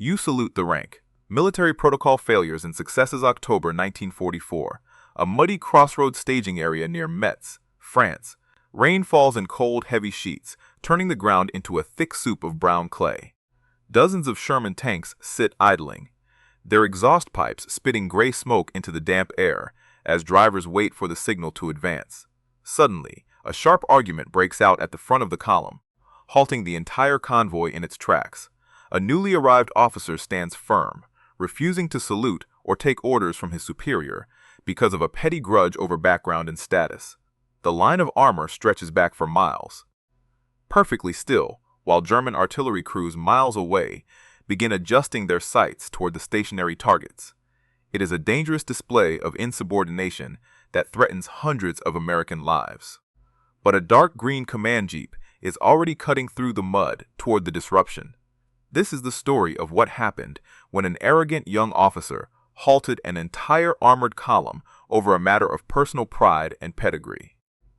You salute the rank. Military protocol failures and successes October 1944. A muddy crossroads staging area near Metz, France. Rain falls in cold, heavy sheets, turning the ground into a thick soup of brown clay. Dozens of Sherman tanks sit idling, their exhaust pipes spitting gray smoke into the damp air as drivers wait for the signal to advance. Suddenly, a sharp argument breaks out at the front of the column, halting the entire convoy in its tracks. A newly arrived officer stands firm, refusing to salute or take orders from his superior because of a petty grudge over background and status. The line of armor stretches back for miles, perfectly still, while German artillery crews miles away begin adjusting their sights toward the stationary targets. It is a dangerous display of insubordination that threatens hundreds of American lives. But a dark green command jeep is already cutting through the mud toward the disruption. This is the story of what happened when an arrogant young officer halted an entire armored column over a matter of personal pride and pedigree.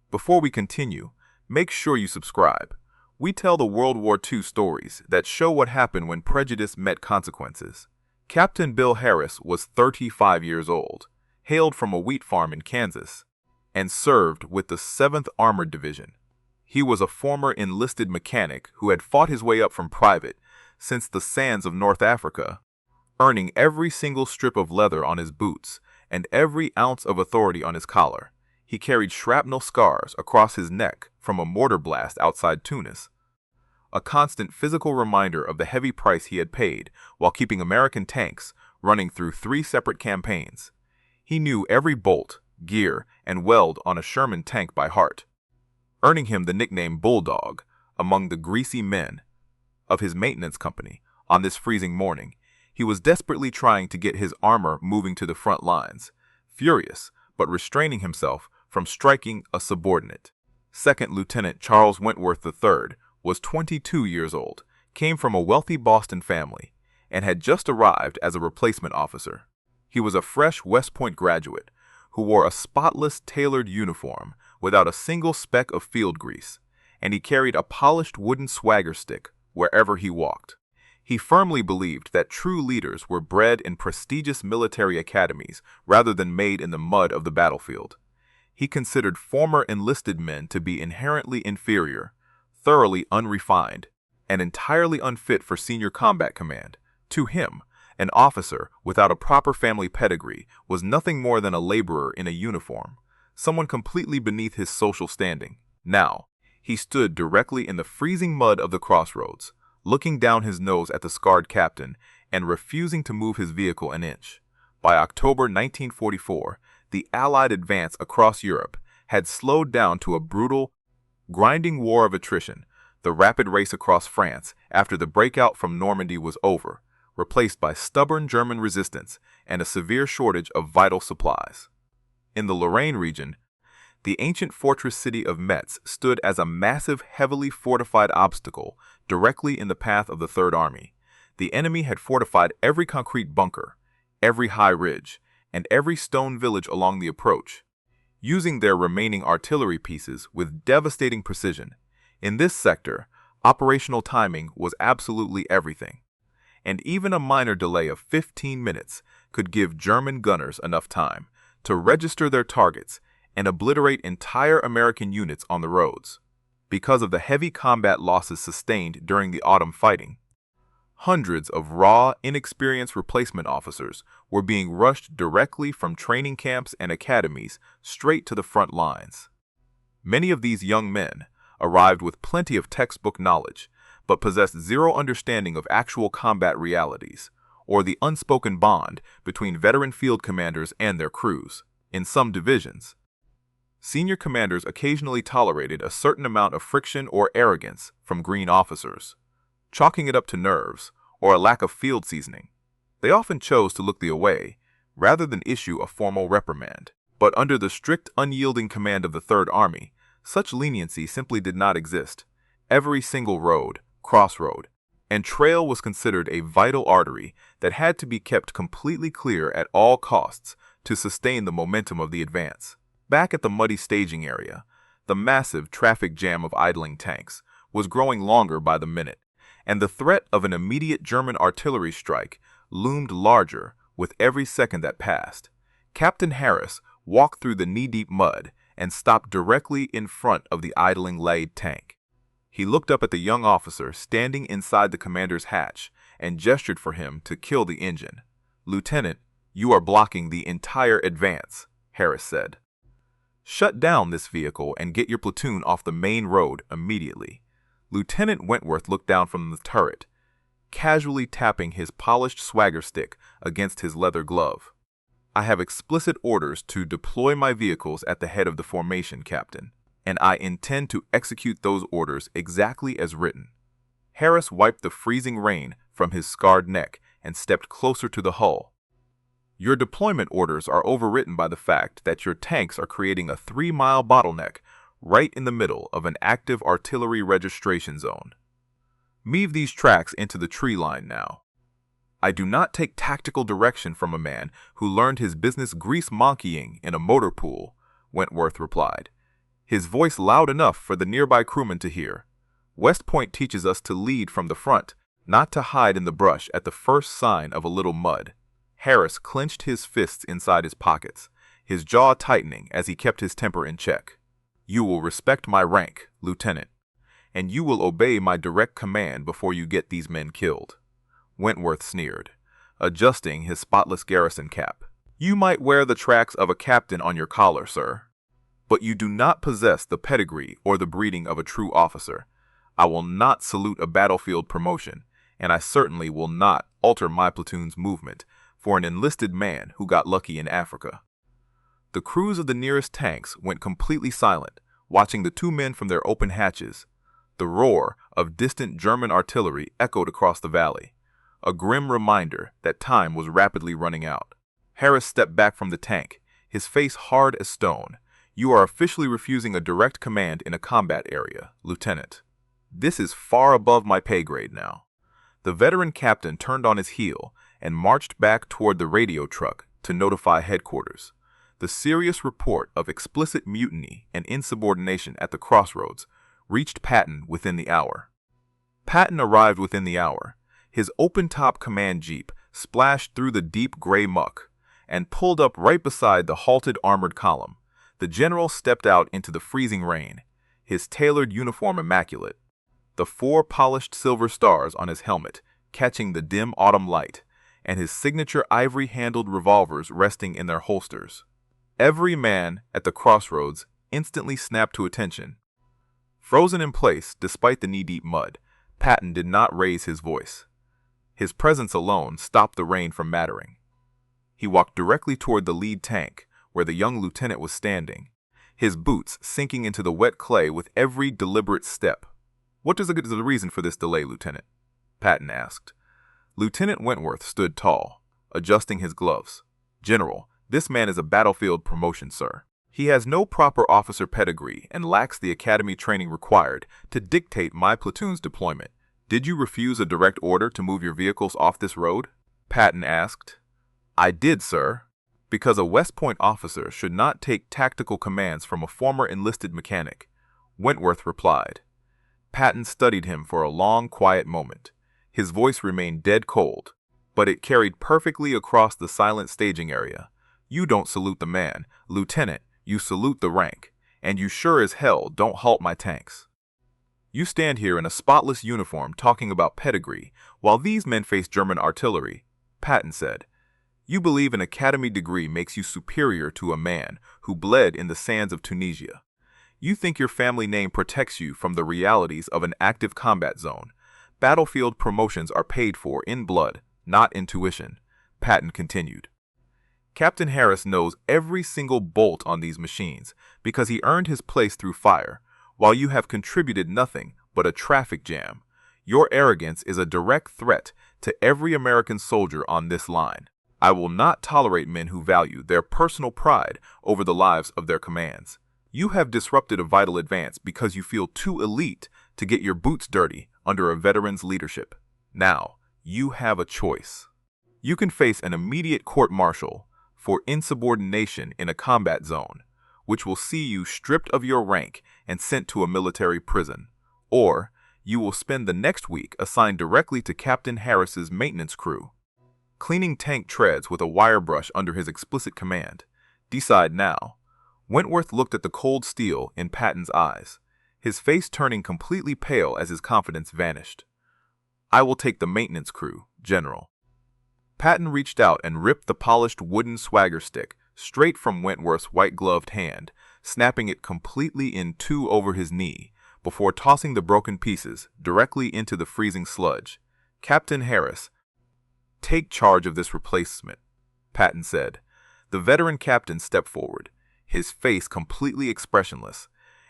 Before we continue, make sure you subscribe. We tell the World War II stories that show what happened when prejudice met consequences. Captain Bill Harris was 35 years old, hailed from a wheat farm in Kansas, and served with the 7th Armored Division. He was a former enlisted mechanic who had fought his way up from private since the sands of North Africa, earning every single strip of leather on his boots and every ounce of authority on his collar. He carried shrapnel scars across his neck from a mortar blast outside Tunis, a constant physical reminder of the heavy price he had paid while keeping American tanks running through 3 separate campaigns. He knew every bolt, gear, and weld on a Sherman tank by heart, earning him the nickname Bulldog among the greasy men of his maintenance company. On this freezing morning, he was desperately trying to get his armor moving to the front lines, furious but restraining himself from striking a subordinate. Second Lieutenant Charles Wentworth III was 22 years old, came from a wealthy Boston family, and had just arrived as a replacement officer. He was a fresh West Point graduate who wore a spotless tailored uniform without a single speck of field grease, and he carried a polished wooden swagger stick wherever he walked. He firmly believed that true leaders were bred in prestigious military academies rather than made in the mud of the battlefield. He considered former enlisted men to be inherently inferior, thoroughly unrefined, and entirely unfit for senior combat command. To him, an officer without a proper family pedigree was nothing more than a laborer in a uniform, someone completely beneath his social standing. Now, he stood directly in the freezing mud of the crossroads, looking down his nose at the scarred captain and refusing to move his vehicle an inch. By October 1944, the Allied advance across Europe had slowed down to a brutal, grinding war of attrition. The rapid race across France after the breakout from Normandy was over, replaced by stubborn German resistance and a severe shortage of vital supplies. In the Lorraine region, the ancient fortress city of Metz stood as a massive, heavily fortified obstacle directly in the path of the Third Army. The enemy had fortified every concrete bunker, every high ridge, and every stone village along the approach, using their remaining artillery pieces with devastating precision. In this sector, operational timing was absolutely everything, and even a minor delay of 15 minutes could give German gunners enough time to register their targets and obliterate entire American units on the roads. Because of the heavy combat losses sustained during the autumn fighting, hundreds of raw, inexperienced replacement officers were being rushed directly from training camps and academies straight to the front lines. Many of these young men arrived with plenty of textbook knowledge, but possessed zero understanding of actual combat realities, or the unspoken bond between veteran field commanders and their crews. In some divisions, senior commanders occasionally tolerated a certain amount of friction or arrogance from green officers, chalking it up to nerves or a lack of field seasoning. They often chose to look the away rather than issue a formal reprimand. But under the strict, unyielding command of the Third Army, such leniency simply did not exist. Every single road, crossroad, and trail was considered a vital artery that had to be kept completely clear at all costs to sustain the momentum of the advance. Back at the muddy staging area, the massive traffic jam of idling tanks was growing longer by the minute, and the threat of an immediate German artillery strike loomed larger with every second that passed. Captain Harris walked through the knee-deep mud and stopped directly in front of the idling lead tank. He looked up at the young officer standing inside the commander's hatch and gestured for him to kill the engine. "Lieutenant, you are blocking the entire advance," Harris said. "Shut down this vehicle and get your platoon off the main road immediately." Lieutenant Wentworth looked down from the turret, casually tapping his polished swagger stick against his leather glove. "I have explicit orders to deploy my vehicles at the head of the formation, Captain, and I intend to execute those orders exactly as written." Harris wiped the freezing rain from his scarred neck and stepped closer to the hull. "Your deployment orders are overwritten by the fact that your tanks are creating a 3-mile bottleneck right in the middle of an active artillery registration zone. Move these tracks into the tree line now." "I do not take tactical direction from a man who learned his business grease-monkeying in a motor pool," Wentworth replied, his voice loud enough for the nearby crewmen to hear. "West Point teaches us to lead from the front, not to hide in the brush at the first sign of a little mud." Harris clenched his fists inside his pockets, his jaw tightening as he kept his temper in check. "You will respect my rank, Lieutenant, and you will obey my direct command before you get these men killed," Wentworth sneered, adjusting his spotless garrison cap. "You might wear the tracks of a captain on your collar, sir, but you do not possess the pedigree or the breeding of a true officer. I will not salute a battlefield promotion, and I certainly will not alter my platoon's movement for an enlisted man who got lucky in Africa." The crews of the nearest tanks went completely silent, watching the two men from their open hatches. The roar of distant German artillery echoed across the valley, a grim reminder that time was rapidly running out. Harris stepped back from the tank, his face hard as stone. "You are officially refusing a direct command in a combat area, Lieutenant. This is far above my pay grade now." The veteran captain turned on his heel and marched back toward the radio truck to notify headquarters. The serious report of explicit mutiny and insubordination at the crossroads reached Patton within the hour. Patton arrived within the hour. His open-top command jeep splashed through the deep gray muck and pulled up right beside the halted armored column. The general stepped out into the freezing rain, his tailored uniform immaculate, the 4 polished silver stars on his helmet catching the dim autumn light, and his signature ivory-handled revolvers resting in their holsters. Every man at the crossroads instantly snapped to attention. Frozen in place despite the knee-deep mud, Patton did not raise his voice. His presence alone stopped the rain from mattering. He walked directly toward the lead tank, where the young lieutenant was standing, his boots sinking into the wet clay with every deliberate step. "What is the reason for this delay, Lieutenant?" Patton asked. Lieutenant Wentworth stood tall, adjusting his gloves. "General, this man is a battlefield promotion, sir. He has no proper officer pedigree and lacks the academy training required to dictate my platoon's deployment. Did you refuse a direct order to move your vehicles off this road?" Patton asked. "I did, sir, because a West Point officer should not take tactical commands from a former enlisted mechanic," Wentworth replied. Patton studied him for a long, quiet moment. His voice remained dead cold, but it carried perfectly across the silent staging area. "You don't salute the man, Lieutenant, you salute the rank, and you sure as hell don't halt my tanks. You stand here in a spotless uniform talking about pedigree, while these men face German artillery," Patton said. "You believe an academy degree makes you superior to a man who bled in the sands of Tunisia. You think your family name protects you from the realities of an active combat zone. Battlefield promotions are paid for in blood, not in tuition," Patton continued. "Captain Harris knows every single bolt on these machines because he earned his place through fire, while you have contributed nothing but a traffic jam. Your arrogance is a direct threat to every American soldier on this line. I will not tolerate men who value their personal pride over the lives of their commands. You have disrupted a vital advance because you feel too elite to get your boots dirty under a veteran's leadership. Now, you have a choice. You can face an immediate court-martial for insubordination in a combat zone, which will see you stripped of your rank and sent to a military prison. Or, you will spend the next week assigned directly to Captain Harris's maintenance crew, cleaning tank treads with a wire brush under his explicit command. Decide now. Wentworth looked at the cold steel in Patton's eyes, his face turning completely pale as his confidence vanished. I will take the maintenance crew, General. Patton reached out and ripped the polished wooden swagger stick straight from Wentworth's white-gloved hand, snapping it completely in two over his knee, before tossing the broken pieces directly into the freezing sludge. Captain Harris, take charge of this replacement, Patton said. The veteran captain stepped forward, his face completely expressionless,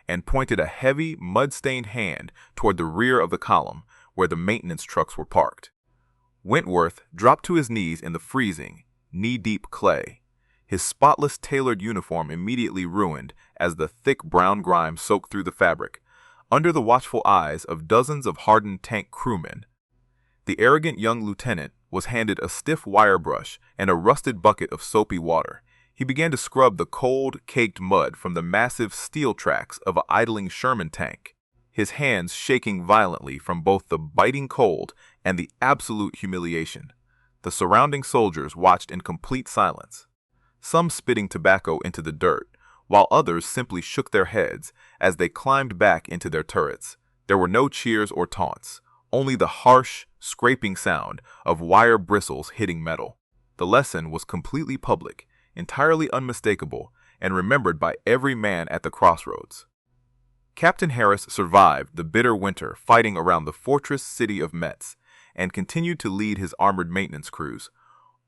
and pointed a heavy, mud-stained hand toward the rear of the column where the maintenance trucks were parked. Wentworth dropped to his knees in the freezing, knee-deep clay, his spotless tailored uniform immediately ruined as the thick brown grime soaked through the fabric, under the watchful eyes of dozens of hardened tank crewmen. The arrogant young lieutenant was handed a stiff wire brush and a rusted bucket of soapy water. He began to scrub the cold, caked mud from the massive steel tracks of an idling Sherman tank, his hands shaking violently from both the biting cold and the absolute humiliation. The surrounding soldiers watched in complete silence, some spitting tobacco into the dirt, while others simply shook their heads as they climbed back into their turrets. There were no cheers or taunts, only the harsh, scraping sound of wire bristles hitting metal. The lesson was completely public, entirely unmistakable, and remembered by every man at the crossroads. Captain Harris survived the bitter winter fighting around the fortress city of Metz, and continued to lead his armored maintenance crews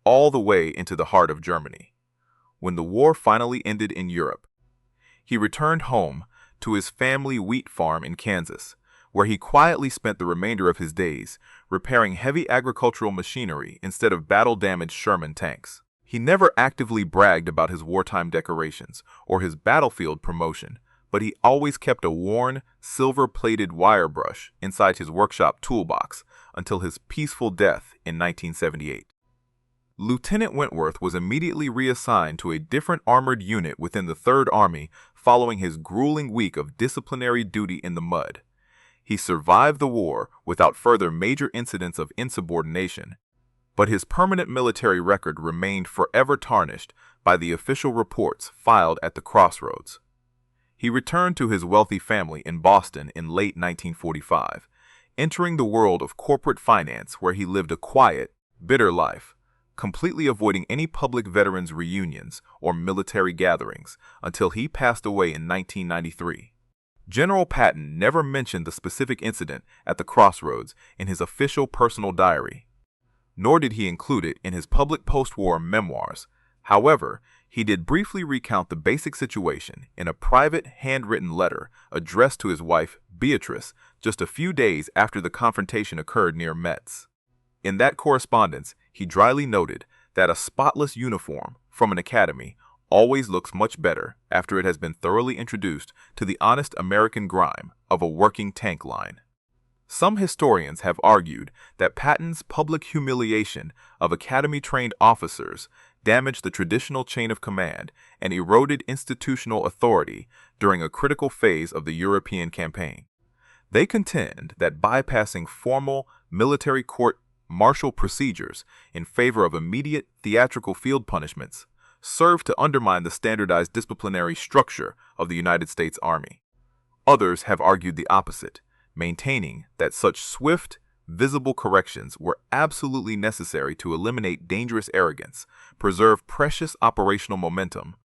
all the way into the heart of Germany. When the war finally ended in Europe, he returned home to his family wheat farm in Kansas, where he quietly spent the remainder of his days repairing heavy agricultural machinery instead of battle-damaged Sherman tanks. He never actively bragged about his wartime decorations or his battlefield promotion, but he always kept a worn, silver-plated wire brush inside his workshop toolbox until his peaceful death in 1978. Lieutenant Wentworth was immediately reassigned to a different armored unit within the Third Army following his grueling week of disciplinary duty in the mud. He survived the war without further major incidents of insubordination, but his permanent military record remained forever tarnished by the official reports filed at the crossroads. He returned to his wealthy family in Boston in late 1945, entering the world of corporate finance where he lived a quiet, bitter life, completely avoiding any public veterans reunions or military gatherings until he passed away in 1993. General Patton never mentioned the specific incident at the crossroads in his official personal diary, nor did he include it in his public post-war memoirs. However, he did briefly recount the basic situation in a private handwritten letter addressed to his wife, Beatrice, just a few days after the confrontation occurred near Metz. In that correspondence, he dryly noted that a spotless uniform from an academy always looks much better after it has been thoroughly introduced to the honest American grime of a working tank line. Some historians have argued that Patton's public humiliation of academy-trained officers damaged the traditional chain of command and eroded institutional authority during a critical phase of the European campaign. They contend that bypassing formal military court-martial procedures in favor of immediate theatrical field punishments served to undermine the standardized disciplinary structure of the United States Army. Others have argued the opposite, maintaining that such swift, visible corrections were absolutely necessary to eliminate dangerous arrogance, preserve precious operational momentum,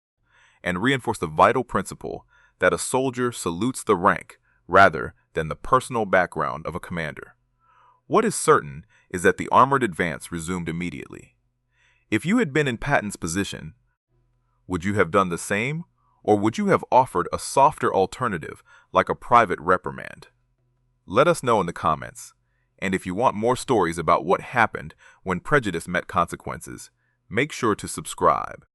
and reinforce the vital principle that a soldier salutes the rank rather than the personal background of a commander. What is certain is that the armored advance resumed immediately. If you had been in Patton's position, would you have done the same, or would you have offered a softer alternative like a private reprimand? Let us know in the comments. And if you want more stories about what happened when prejudice met consequences, make sure to subscribe.